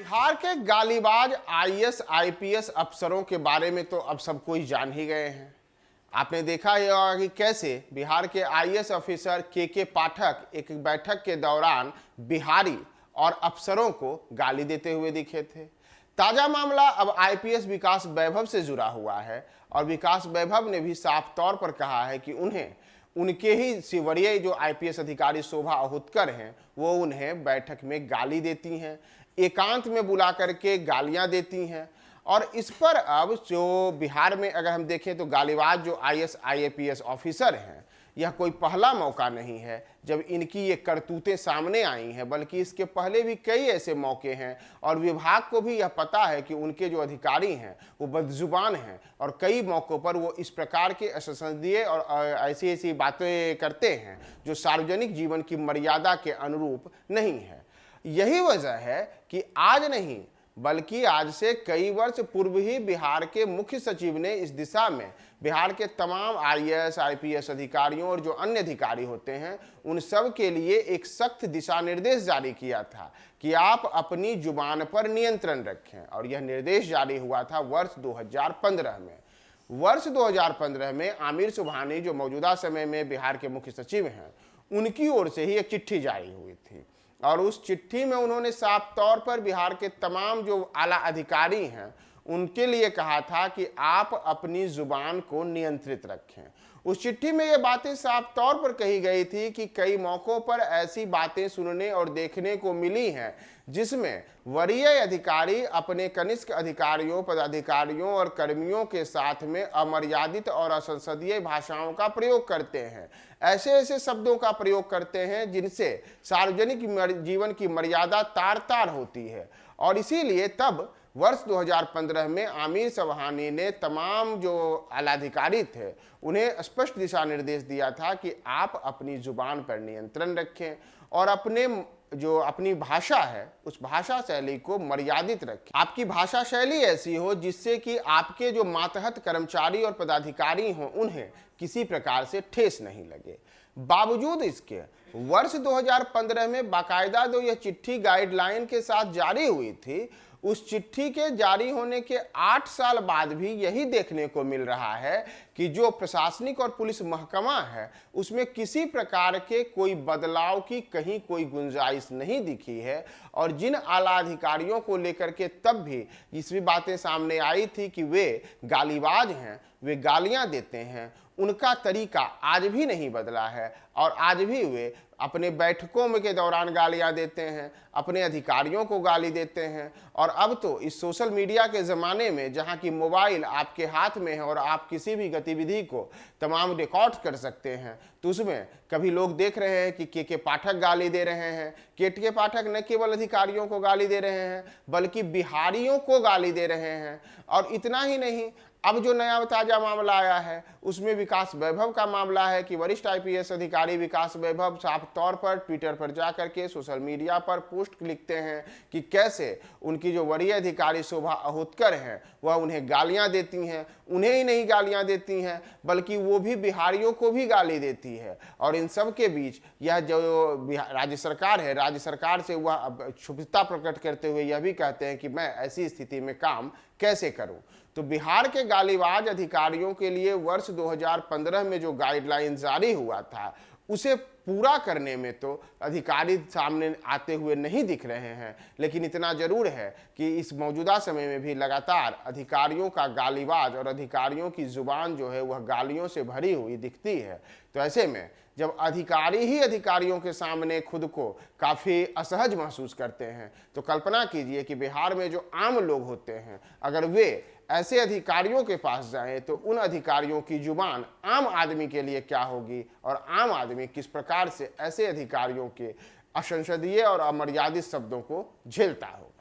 बिहार के गालीबाज IAS IPS अफसरों के बारे में तो अब सब कोई जान ही गए हैं। आपने देखा ही होगा कि कैसे बिहार के आईएएस ऑफिसर के पाठक एक बैठक के दौरान बिहारी और अफसरों को गाली देते हुए दिखे थे। ताजा मामला अब आईपीएस विकास वैभव से जुड़ा हुआ है और विकास वैभव ने भी साफ तौर पर कहा है कि उन्हें उनके ही सिवरिया जो आईपीएस अधिकारी शोभा अहुतकर हैं वो उन्हें बैठक में गाली देती हैं, एकांत में बुला करके गालियां देती हैं। और इस पर अब जो बिहार में अगर हम देखें तो गालीबाज जो आईएएस आईपीएस ऑफिसर हैं, यह कोई पहला मौका नहीं है जब इनकी ये करतूतें सामने आई हैं, बल्कि इसके पहले भी कई ऐसे मौके हैं और विभाग को भी यह पता है कि उनके जो अधिकारी हैं वो बदजुबान हैं और कई मौक़ों पर वो इस प्रकार के असंसदीय और ऐसी ऐसी बातें करते हैं जो सार्वजनिक जीवन की मर्यादा के अनुरूप नहीं है। यही वजह है कि आज नहीं बल्कि आज से कई वर्ष पूर्व ही बिहार के मुख्य सचिव ने इस दिशा में बिहार के तमाम आईएएस आईपीएस अधिकारियों और जो अन्य अधिकारी होते हैं उन सब के लिए एक सख्त दिशा निर्देश जारी किया था कि आप अपनी जुबान पर नियंत्रण रखें। और यह निर्देश जारी हुआ था वर्ष 2015 में। वर्ष 2015 में आमिर सुबहानी जो मौजूदा समय में बिहार के मुख्य सचिव हैं, उनकी ओर से ही एक चिट्ठी जारी हुई थी और उस चिट्ठी में उन्होंने साफ तौर पर बिहार के तमाम जो आला अधिकारी हैं उनके लिए कहा था कि आप अपनी जुबान को नियंत्रित रखें। उस चिट्ठी में ये बातें साफ तौर पर कही गई थी कि कई मौक़ों पर ऐसी बातें सुनने और देखने को मिली हैं जिसमें वरीय अधिकारी अपने कनिष्ठ अधिकारियों, पदाधिकारियों और कर्मियों के साथ में अमर्यादित और असंसदीय भाषाओं का प्रयोग करते हैं, ऐसे ऐसे शब्दों का प्रयोग करते हैं जिनसे सार्वजनिक जीवन की मर्यादा तार तार होती है। और इसीलिए तब वर्ष 2015 में आमिर सुबहानी ने तमाम जो आलाधिकारी थे उन्हें स्पष्ट दिशा निर्देश दिया था कि आप अपनी जुबान पर नियंत्रण रखें और अपनी भाषा है उस भाषा शैली को मर्यादित रखें। आपकी भाषा शैली ऐसी हो जिससे कि आपके जो मातहत कर्मचारी और पदाधिकारी हों उन्हें किसी प्रकार से ठेस नहीं लगे। बावजूद इसके वर्ष 2015 में बाकायदा जो यह चिट्ठी गाइडलाइन के साथ जारी हुई थी, उस चिट्ठी के जारी होने के 8 साल बाद भी यही देखने को मिल रहा है कि जो प्रशासनिक और पुलिस महकमा है उसमें किसी प्रकार के कोई बदलाव की कहीं कोई गुंजाइश नहीं दिखी है। और जिन आला अधिकारियों को लेकर के तब भी इस भी बातें सामने आई थी कि वे गालीबाज हैं, वे गालियां देते हैं, उनका तरीका आज भी नहीं बदला है और आज भी वे अपने बैठकों में के दौरान गालियां देते हैं, अपने अधिकारियों को गाली देते हैं। और अब तो इस सोशल मीडिया के ज़माने में जहां की मोबाइल आपके हाथ में है और आप किसी भी गतिविधि को तमाम रिकॉर्ड कर सकते हैं, तो उसमें कभी लोग देख रहे हैं कि के पाठक गाली दे रहे हैं। के पाठक न केवल अधिकारियों को गाली दे रहे हैं बल्कि बिहारियों को गाली दे रहे हैं। और इतना ही नहीं, अब जो नया ताजा मामला आया है उसमें विकास वैभव का मामला है कि वरिष्ठ आईपीएस अधिकारी विकास वैभव साफ तौर पर ट्विटर पर जाकर के सोशल मीडिया पर पोस्ट लिखते हैं कि कैसे उनकी जो वरीय अधिकारी शोभा अहुतकर हैं वह उन्हें गालियां देती हैं। उन्हें ही नहीं गालियां देती हैं बल्कि वो भी बिहारियों को भी गाली देती है। और इन सब के बीच यह जो राज्य सरकार है, राज्य सरकार से वह क्षुब्धता प्रकट करते हुए यह भी कहते हैं कि मैं ऐसी स्थिति में काम कैसे करूं। तो बिहार के गालीबाज अधिकारियों के लिए वर्ष 2015 में जो गाइडलाइन जारी हुआ था उसे पूरा करने में तो अधिकारी सामने आते हुए नहीं दिख रहे हैं, लेकिन इतना जरूर है कि इस मौजूदा समय में भी लगातार अधिकारियों का गालीबाज और अधिकारियों की जुबान जो है वह गालियों से भरी हुई दिखती है। तो ऐसे में जब अधिकारी ही अधिकारियों के सामने खुद को काफ़ी असहज महसूस करते हैं तो कल्पना कीजिए कि बिहार में जो आम लोग होते हैं अगर वे ऐसे अधिकारियों के पास जाएं तो उन अधिकारियों की जुबान आम आदमी के लिए क्या होगी और आम आदमी किस प्रकार से ऐसे अधिकारियों के असंसदीय और अमर्यादित शब्दों को झेलता हो।